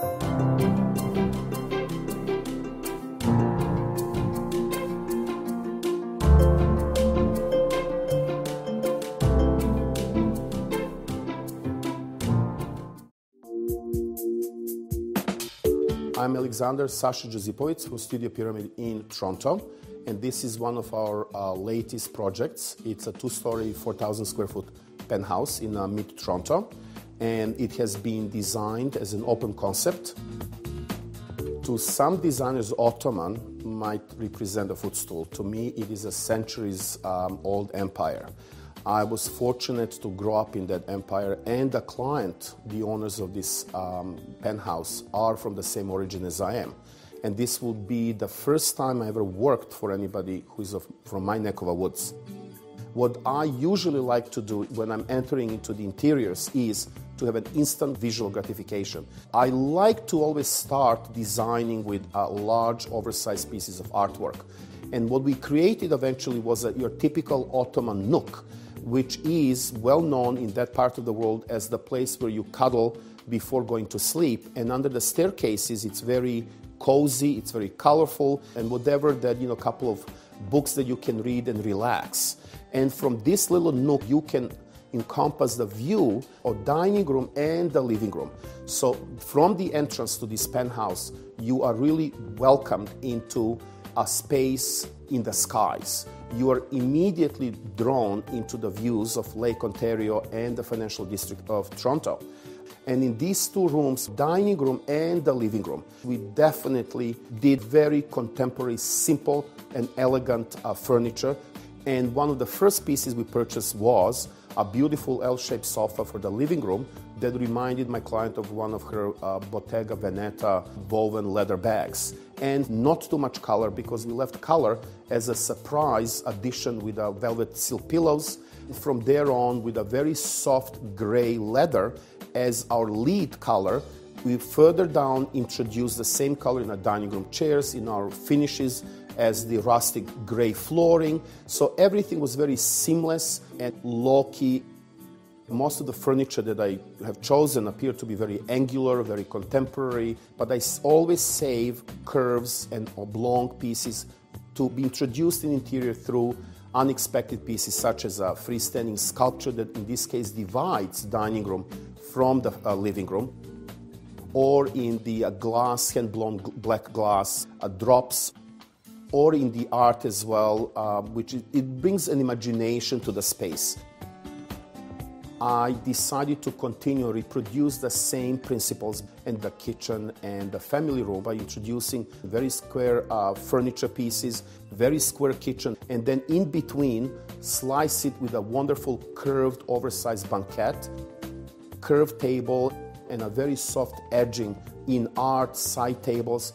I'm Alexander Sasha Josipovits from Studio Pyramid in Toronto, and this is one of our latest projects. It's a two-story, 4,000 square foot penthouse in mid-Toronto, and it has been designed as an open concept. To some designers, Ottoman might represent a footstool. To me, it is a centuries-old empire. I was fortunate to grow up in that empire, and the client, the owners of this penthouse, are from the same origin as I am. And this will be the first time I ever worked for anybody who is from my neck of the woods. What I usually like to do when I'm entering into the interiors is to have an instant visual gratification. I like to always start designing with large, oversized pieces of artwork. And what we created eventually was your typical Ottoman nook, which is well known in that part of the world as the place where you cuddle before going to sleep. And under the staircases, it's very cozy, it's very colorful, and whatever that, couple of books that you can read and relax. And from this little nook, you can encompass the view of dining room and the living room. So from the entrance to this penthouse, you are really welcomed into a space in the skies. You are immediately drawn into the views of Lake Ontario and the financial district of Toronto. And in these two rooms, dining room and the living room, we definitely did very contemporary, simple and elegant furniture. And one of the first pieces we purchased was a beautiful L-shaped sofa for the living room that reminded my client of one of her Bottega Veneta woven leather bags. And not too much color, because we left color as a surprise addition with velvet silk pillows. From there on, with a very soft gray leather as our lead color, we further down introduced the same color in our dining room chairs, in our finishes as the rustic gray flooring. So everything was very seamless and low-key. Most of the furniture that I have chosen appear to be very angular, very contemporary, but I always save curves and oblong pieces to be introduced in the interior through unexpected pieces, such as a freestanding sculpture that in this case divides dining room from the living room, or in the glass, hand-blown black glass drops, or in the art as well, which it brings an imagination to the space. I decided to continue reproduce the same principles in the kitchen and the family room by introducing very square furniture pieces, very square kitchen, and then in between slice it with a wonderful curved oversized banquette, curved table, and a very soft edging in art side tables.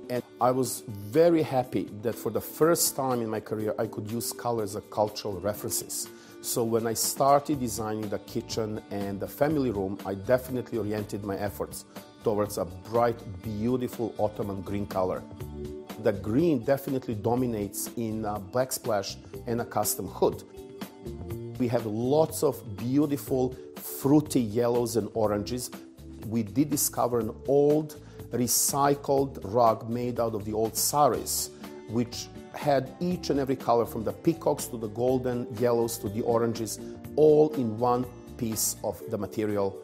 And I was very happy that for the first time in my career I could use color as a cultural references. So when I started designing the kitchen and the family room, I definitely oriented my efforts towards a bright, beautiful Ottoman green color. The green definitely dominates in black splash and a custom hood. We have lots of beautiful fruity yellows and oranges. We did discover an old recycled rug made out of the old saris, which had each and every color from the peacocks to the golden yellows to the oranges, all in one piece of the material.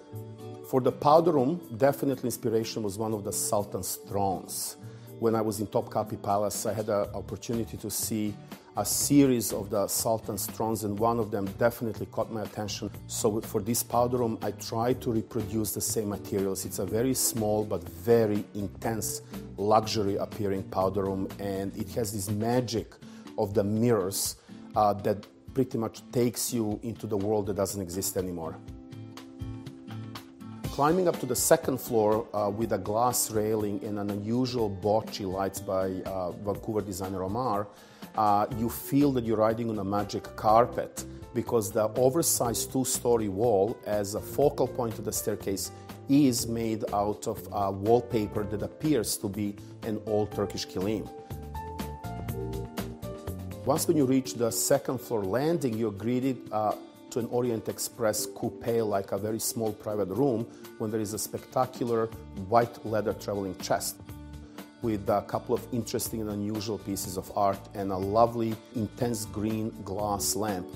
For the powder room, definitely inspiration was one of the Sultan's thrones. When I was in Topkapi Palace, I had an opportunity to see a series of the Sultan's thrones, and one of them definitely caught my attention. So for this powder room, I tried to reproduce the same materials. It's a very small but very intense, luxury appearing powder room, and it has this magic of the mirrors that pretty much takes you into the world that doesn't exist anymore. Climbing up to the second floor with a glass railing and an unusual bocce lights by Vancouver designer Omar, you feel that you're riding on a magic carpet, because the oversized two-story wall as a focal point of the staircase is made out of wallpaper that appears to be an old Turkish kilim. Once when you reach the second floor landing, you're greeted to an Orient Express coupe, like a very small private room, when there is a spectacular white leather traveling chest with a couple of interesting and unusual pieces of art and a lovely intense green glass lamp.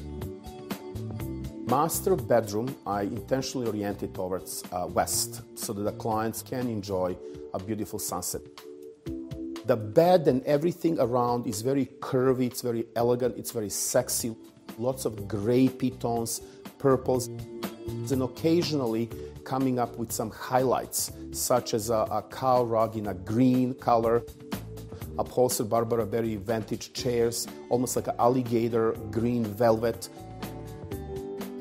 Master bedroom, I intentionally oriented towards west so that the clients can enjoy a beautiful sunset. The bed and everything around is very curvy, it's very elegant, it's very sexy. Lots of gray tones, purples, and occasionally coming up with some highlights, such as a cow rug in a green color, upholstered Barbara Berry vintage chairs, almost like an alligator green velvet.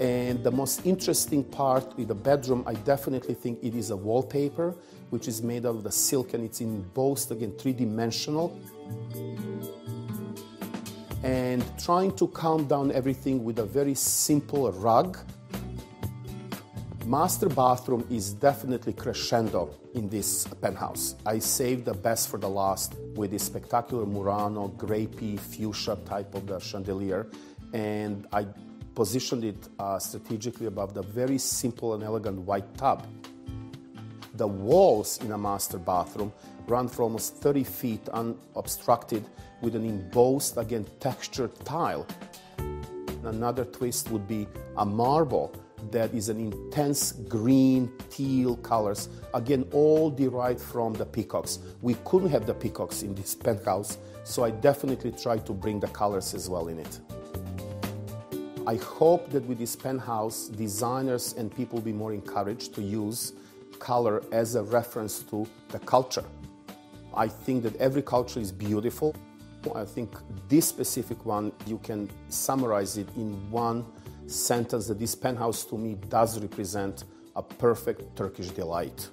And the most interesting part with the bedroom, I definitely think it is a wallpaper, which is made out of the silk, and it's embossed, again, three-dimensional. And trying to calm down everything with a very simple rug. Master bathroom is definitely crescendo in this penthouse. I saved the best for the last with this spectacular Murano, grapey, fuchsia type of the chandelier, and I positioned it strategically above the very simple and elegant white tub. The walls in a master bathroom run for almost 30 feet unobstructed with an embossed, again, textured tile. Another twist would be a marble that is an intense green, teal colors, again, all derived from the peacocks. We couldn't have the peacocks in this penthouse, so I definitely tried to bring the colors as well in it. I hope that with this penthouse, designers and people will be more encouraged to use color as a reference to the culture. I think that every culture is beautiful. I think this specific one, you can summarize it in one sentence, that this penthouse to me does represent a perfect Turkish delight.